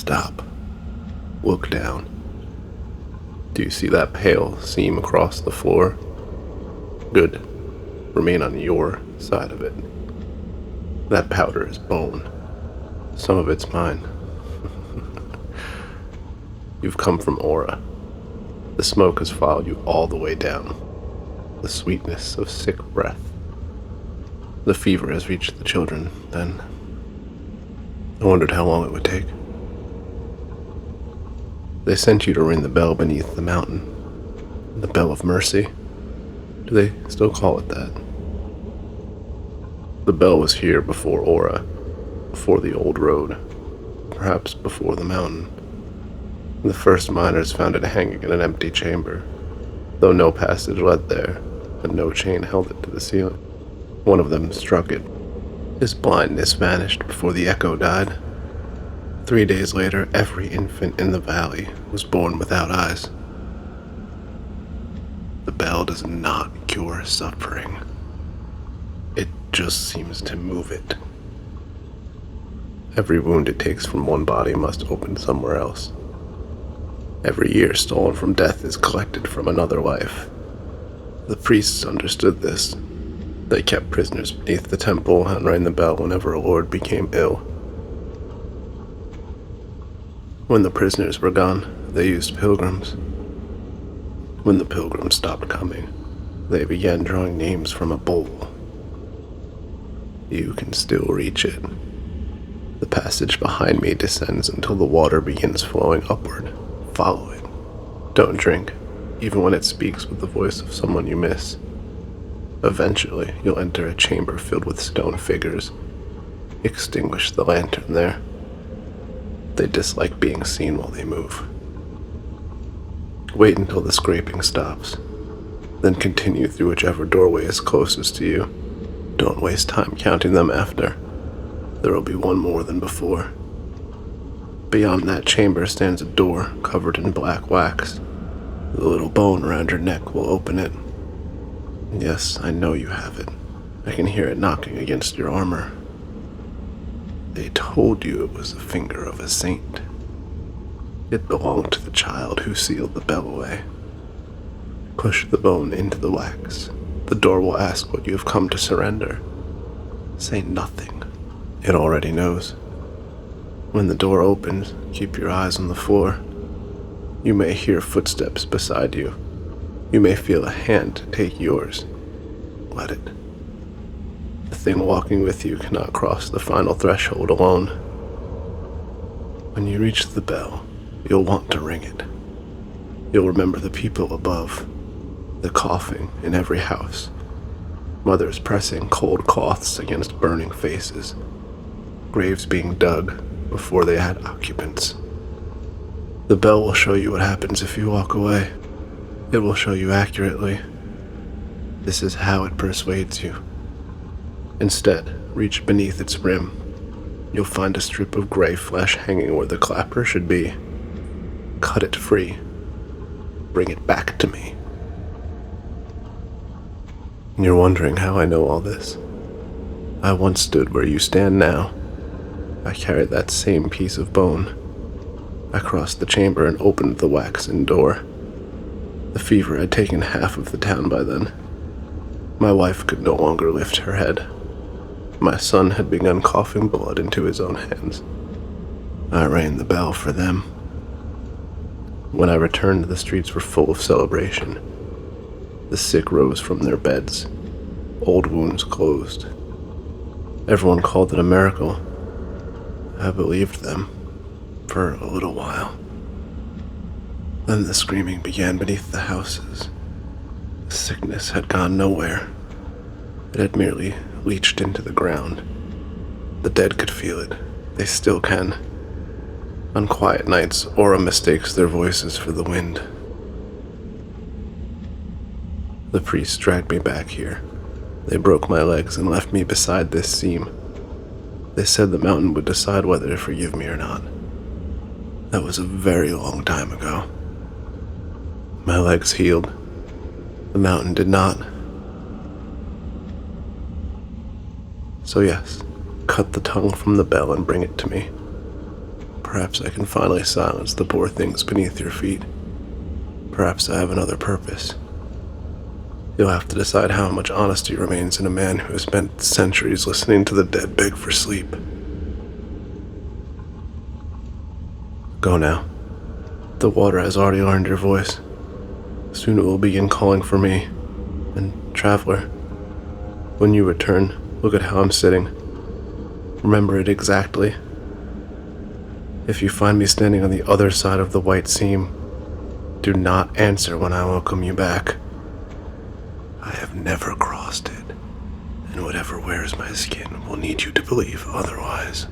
Stop. Look down. Do you see that pale seam across the floor? Good. Remain on your side of it. That powder is bone. Some of it's mine. You've come from Aura. The smoke has followed you all the way down. The sweetness of sick breath. The fever has reached the children, then. I wondered how long it would take. They sent you to ring the bell beneath the mountain. The Bell of Mercy? Do they still call it that? The bell was here before Aura, before the old road, perhaps before the mountain. The first miners found it hanging in an empty chamber, though no passage led there, and no chain held it to the ceiling. One of them struck it. His blindness vanished before the echo died. 3 days later, every infant in the valley was born without eyes. The bell does not cure suffering. It just seems to move it. Every wound it takes from one body must open somewhere else. Every year stolen from death is collected from another life. The priests understood this. They kept prisoners beneath the temple and rang the bell whenever a lord became ill. When the prisoners were gone, they used pilgrims. When the pilgrims stopped coming, they began drawing names from a bowl. You can still reach it. The passage behind me descends until the water begins flowing upward. Follow it. Don't drink, even when it speaks with the voice of someone you miss. Eventually, you'll enter a chamber filled with stone figures. Extinguish the lantern there. They dislike being seen while they move. Wait until the scraping stops, then continue through whichever doorway is closest to you. Don't waste time counting them after. There will be one more than before. Beyond that chamber stands a door covered in black wax. The little bone around your neck will open it. Yes, I know you have it. I can hear it knocking against your armor. They told you it was the finger of a saint. It belonged to the child who sealed the bell away. Push the bone into the wax. The door will ask what you have come to surrender. Say nothing. It already knows. When the door opens, keep your eyes on the floor. You may hear footsteps beside you. You may feel a hand take yours. Let it. The thing walking with you cannot cross the final threshold alone. When you reach the bell, you'll want to ring it. You'll remember the people above, the coughing in every house, mothers pressing cold cloths against burning faces, graves being dug before they had occupants. The bell will show you what happens if you walk away. It will show you accurately. This is how it persuades you. Instead, reach beneath its rim. You'll find a strip of gray flesh hanging where the clapper should be. Cut it free. Bring it back to me. You're wondering how I know all this. I once stood where you stand now. I carried that same piece of bone. I crossed the chamber and opened the waxen door. The fever had taken half of the town by then. My wife could no longer lift her head. My son had begun coughing blood into his own hands. I rang the bell for them. When I returned, the streets were full of celebration. The sick rose from their beds. Old wounds closed. Everyone called it a miracle. I believed them for a little while. Then the screaming began beneath the houses. The sickness had gone nowhere. It had merely leached into the ground. The dead could feel it. They still can. On quiet nights, Aura mistakes their voices for the wind. The priests dragged me back here. They broke my legs and left me beside this seam. They said the mountain would decide whether to forgive me or not. That was a very long time ago. My legs healed. The mountain did not. So yes, cut the tongue from the bell and bring it to me. Perhaps I can finally silence the poor things beneath your feet. Perhaps I have another purpose. You'll have to decide how much honesty remains in a man who has spent centuries listening to the dead beg for sleep. Go now. The water has already learned your voice. Soon it will begin calling for me. And, traveler, when you return, look at how I'm sitting. Remember it exactly. If you find me standing on the other side of the white seam, do not answer when I welcome you back. I have never crossed it, and whatever wears my skin will need you to believe otherwise.